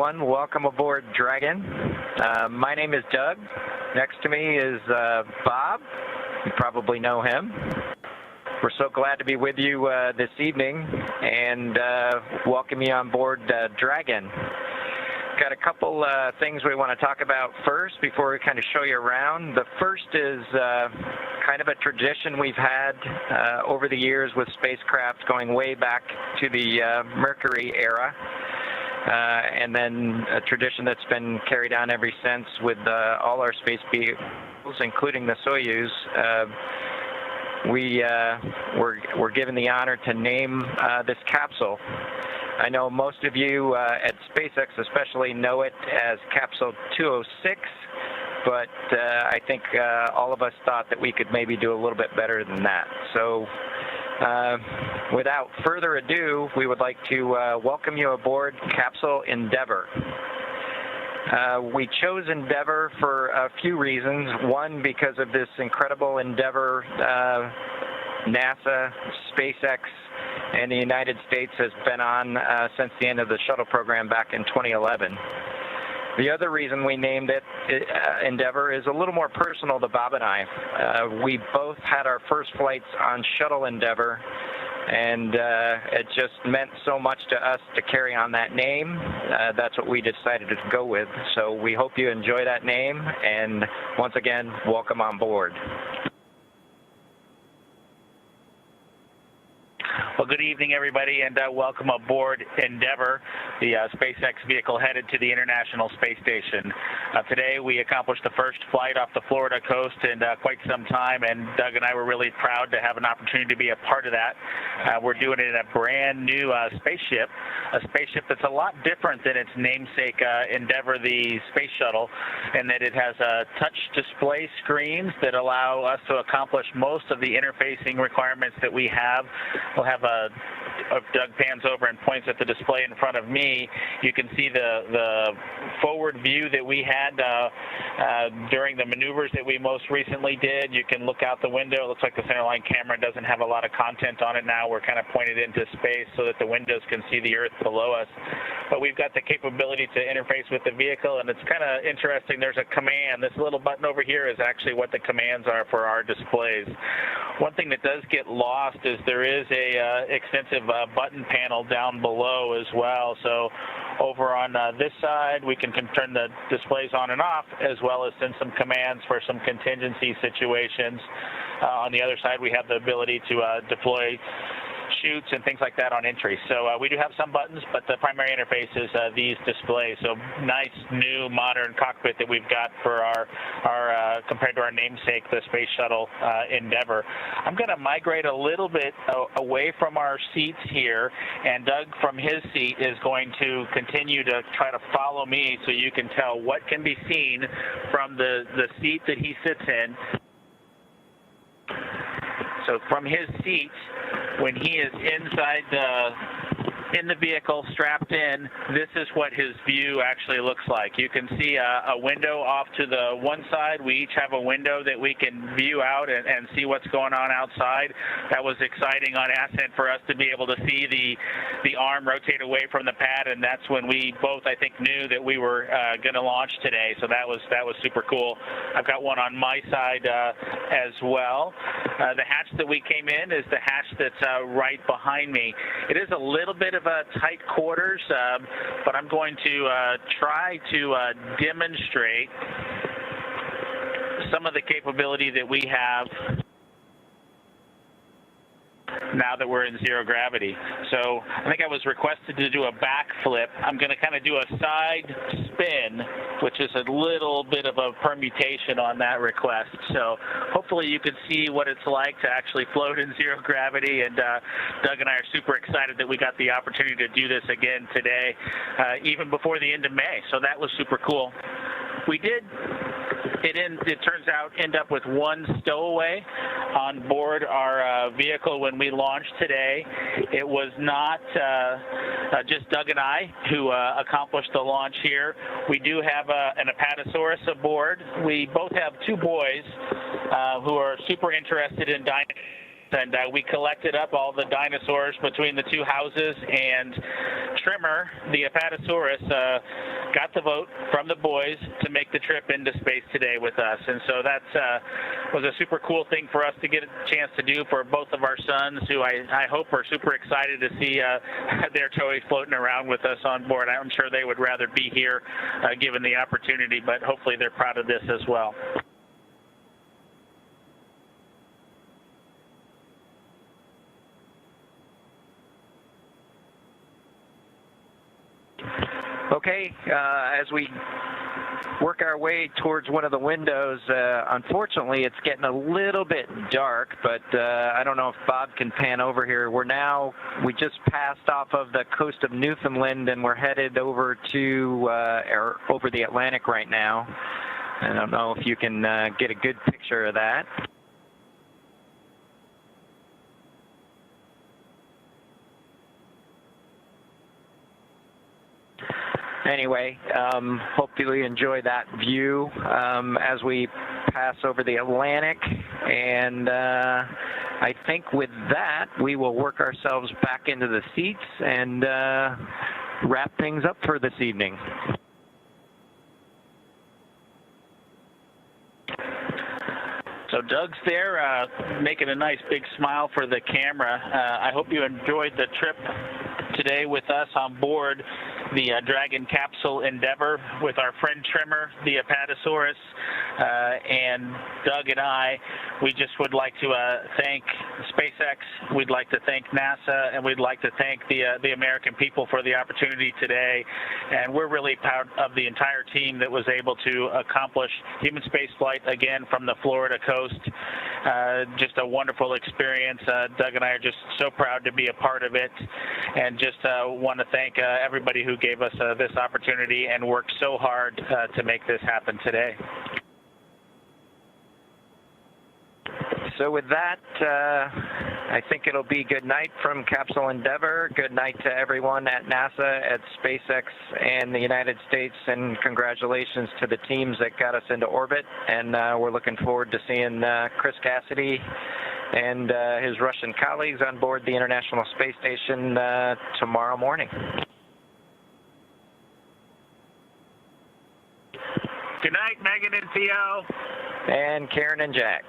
everyone. Welcome aboard Dragon. My name is Doug. Next to me is Bob. You probably know him. We're so glad to be with you this evening and welcome you on board Dragon. Got a couple things we want to talk about first before we kind of show you around. The first is kind of a tradition we've had over the years with spacecraft going way back to the Mercury era. And then a tradition that's been carried on ever since with all our space vehicles, including the Soyuz. We're given the honor to name this capsule. I know most of you at SpaceX especially know it as Capsule 206, but I think all of us thought that we could maybe do a little bit better than that. So without further ado, we would like to welcome you aboard Capsule Endeavour. We chose Endeavour for a few reasons. One, because of this incredible endeavor NASA, SpaceX, and the United States has been on since the end of the shuttle program back in 2011. The other reason we named it Endeavour is a little more personal to Bob and I. We both had our first flights on Shuttle Endeavour, and it just meant so much to us to carry on that name. That's what we decided to go with. So we hope you enjoy that name, and once again, welcome on board. Well, good evening, everybody, and welcome aboard Endeavour, the SpaceX vehicle headed to the International Space Station. Today, we accomplished the first flight off the Florida coast in quite some time, and Doug and I were really proud to have an opportunity to be a part of that. We're doing it in a brand new spaceship, a spaceship that's a lot different than its namesake Endeavour, the space shuttle, in that it has touch display screens that allow us to accomplish most of the interfacing requirements that we have. We'll have if Doug pans over and points at the display in front of me, you can see the forward view that we had during the maneuvers that we most recently did. You can look out the window. It looks like the centerline camera doesn't have a lot of content on it now. We're kind of pointed into space so that the windows can see the Earth below us. But we've got the capability to interface with the vehicle, and it's kind of interesting. There's a command. This little button over here is actually what the commands are for our displays. One thing that does get lost is there is a extensive button panel down below as well. So over on this side, we can turn the displays on and off, as well as send some commands for some contingency situations. On the other side, we have the ability to deploy chutes and things like that on entry. So we do have some buttons, but the primary interface is these displays. So nice, new, modern cockpit that we've got for our compared to our namesake, the Space Shuttle Endeavour. I'm going to migrate a little bit away from our seats here, and Doug from his seat is going to continue to try to follow me so you can tell what can be seen from the seat that he sits in. So from his seat, when he is inside in the vehicle, strapped in, this is what his view actually looks like. You can see a window off to the one side. We each have a window that we can view out and see what's going on outside. That was exciting on ascent for us to be able to see the arm rotate away from the pad, and that's when we both, I think, knew that we were going to launch today. So that was super cool. I've got one on my side as well. The hatch that we came in is the hatch that's right behind me. It is a little bit of tight quarters, but I'm going to try to demonstrate some of the capability that we have now that we're in zero gravity. So I think I was requested to do a backflip. I'm going to kind of do a side spin, which is a little bit of a permutation on that request. So hopefully you can see what it's like to actually float in zero gravity, and Doug and I are super excited that we got the opportunity to do this again today, even before the end of May. So that was super cool. We did, it turns out, end up with one stowaway on board our vehicle when we launched today. It was not just Doug and I who accomplished the launch here. We do have an Apatosaurus aboard. We both have two boys who are super interested in dinosaurs. And we collected up all the dinosaurs between the two houses and trimmer, the Apatosaurus, got the vote from the boys to make the trip into space today with us. And so that was a super cool thing for us to get a chance to do for both of our sons, who I hope are super excited to see their toys floating around with us on board. I'm sure they would rather be here given the opportunity, but hopefully they're proud of this as well. Okay, as we work our way towards one of the windows, unfortunately it's getting a little bit dark, but I don't know if Bob can pan over here. We just passed off of the coast of Newfoundland and we're headed over to over the Atlantic right now. I don't know if you can get a good picture of that. Anyway, hopefully you enjoy that view as we pass over the Atlantic, and I think with that we will work ourselves back into the seats and wrap things up for this evening. So Doug's there making a nice big smile for the camera. I hope you enjoyed the trip today with us on board the Dragon capsule Endeavor with our friend Trimmer, the Apatosaurus, and Doug and I. We just would like to thank SpaceX, we'd like to thank NASA, and we'd like to thank the American people for the opportunity today. And we're really proud of the entire team that was able to accomplish human spaceflight again from the Florida coast. Just a wonderful experience. Doug and I are just so proud to be a part of it, and just want to thank everybody who gave us this opportunity and worked so hard to make this happen today. So with that, I think it'll be good night from Capsule Endeavor. Good night to everyone at NASA, at SpaceX, and the United States, and congratulations to the teams that got us into orbit. And we're looking forward to seeing Chris Cassidy and his Russian colleagues on board the International Space Station tomorrow morning. Good night, Megan and Theo. And Karen and Jack.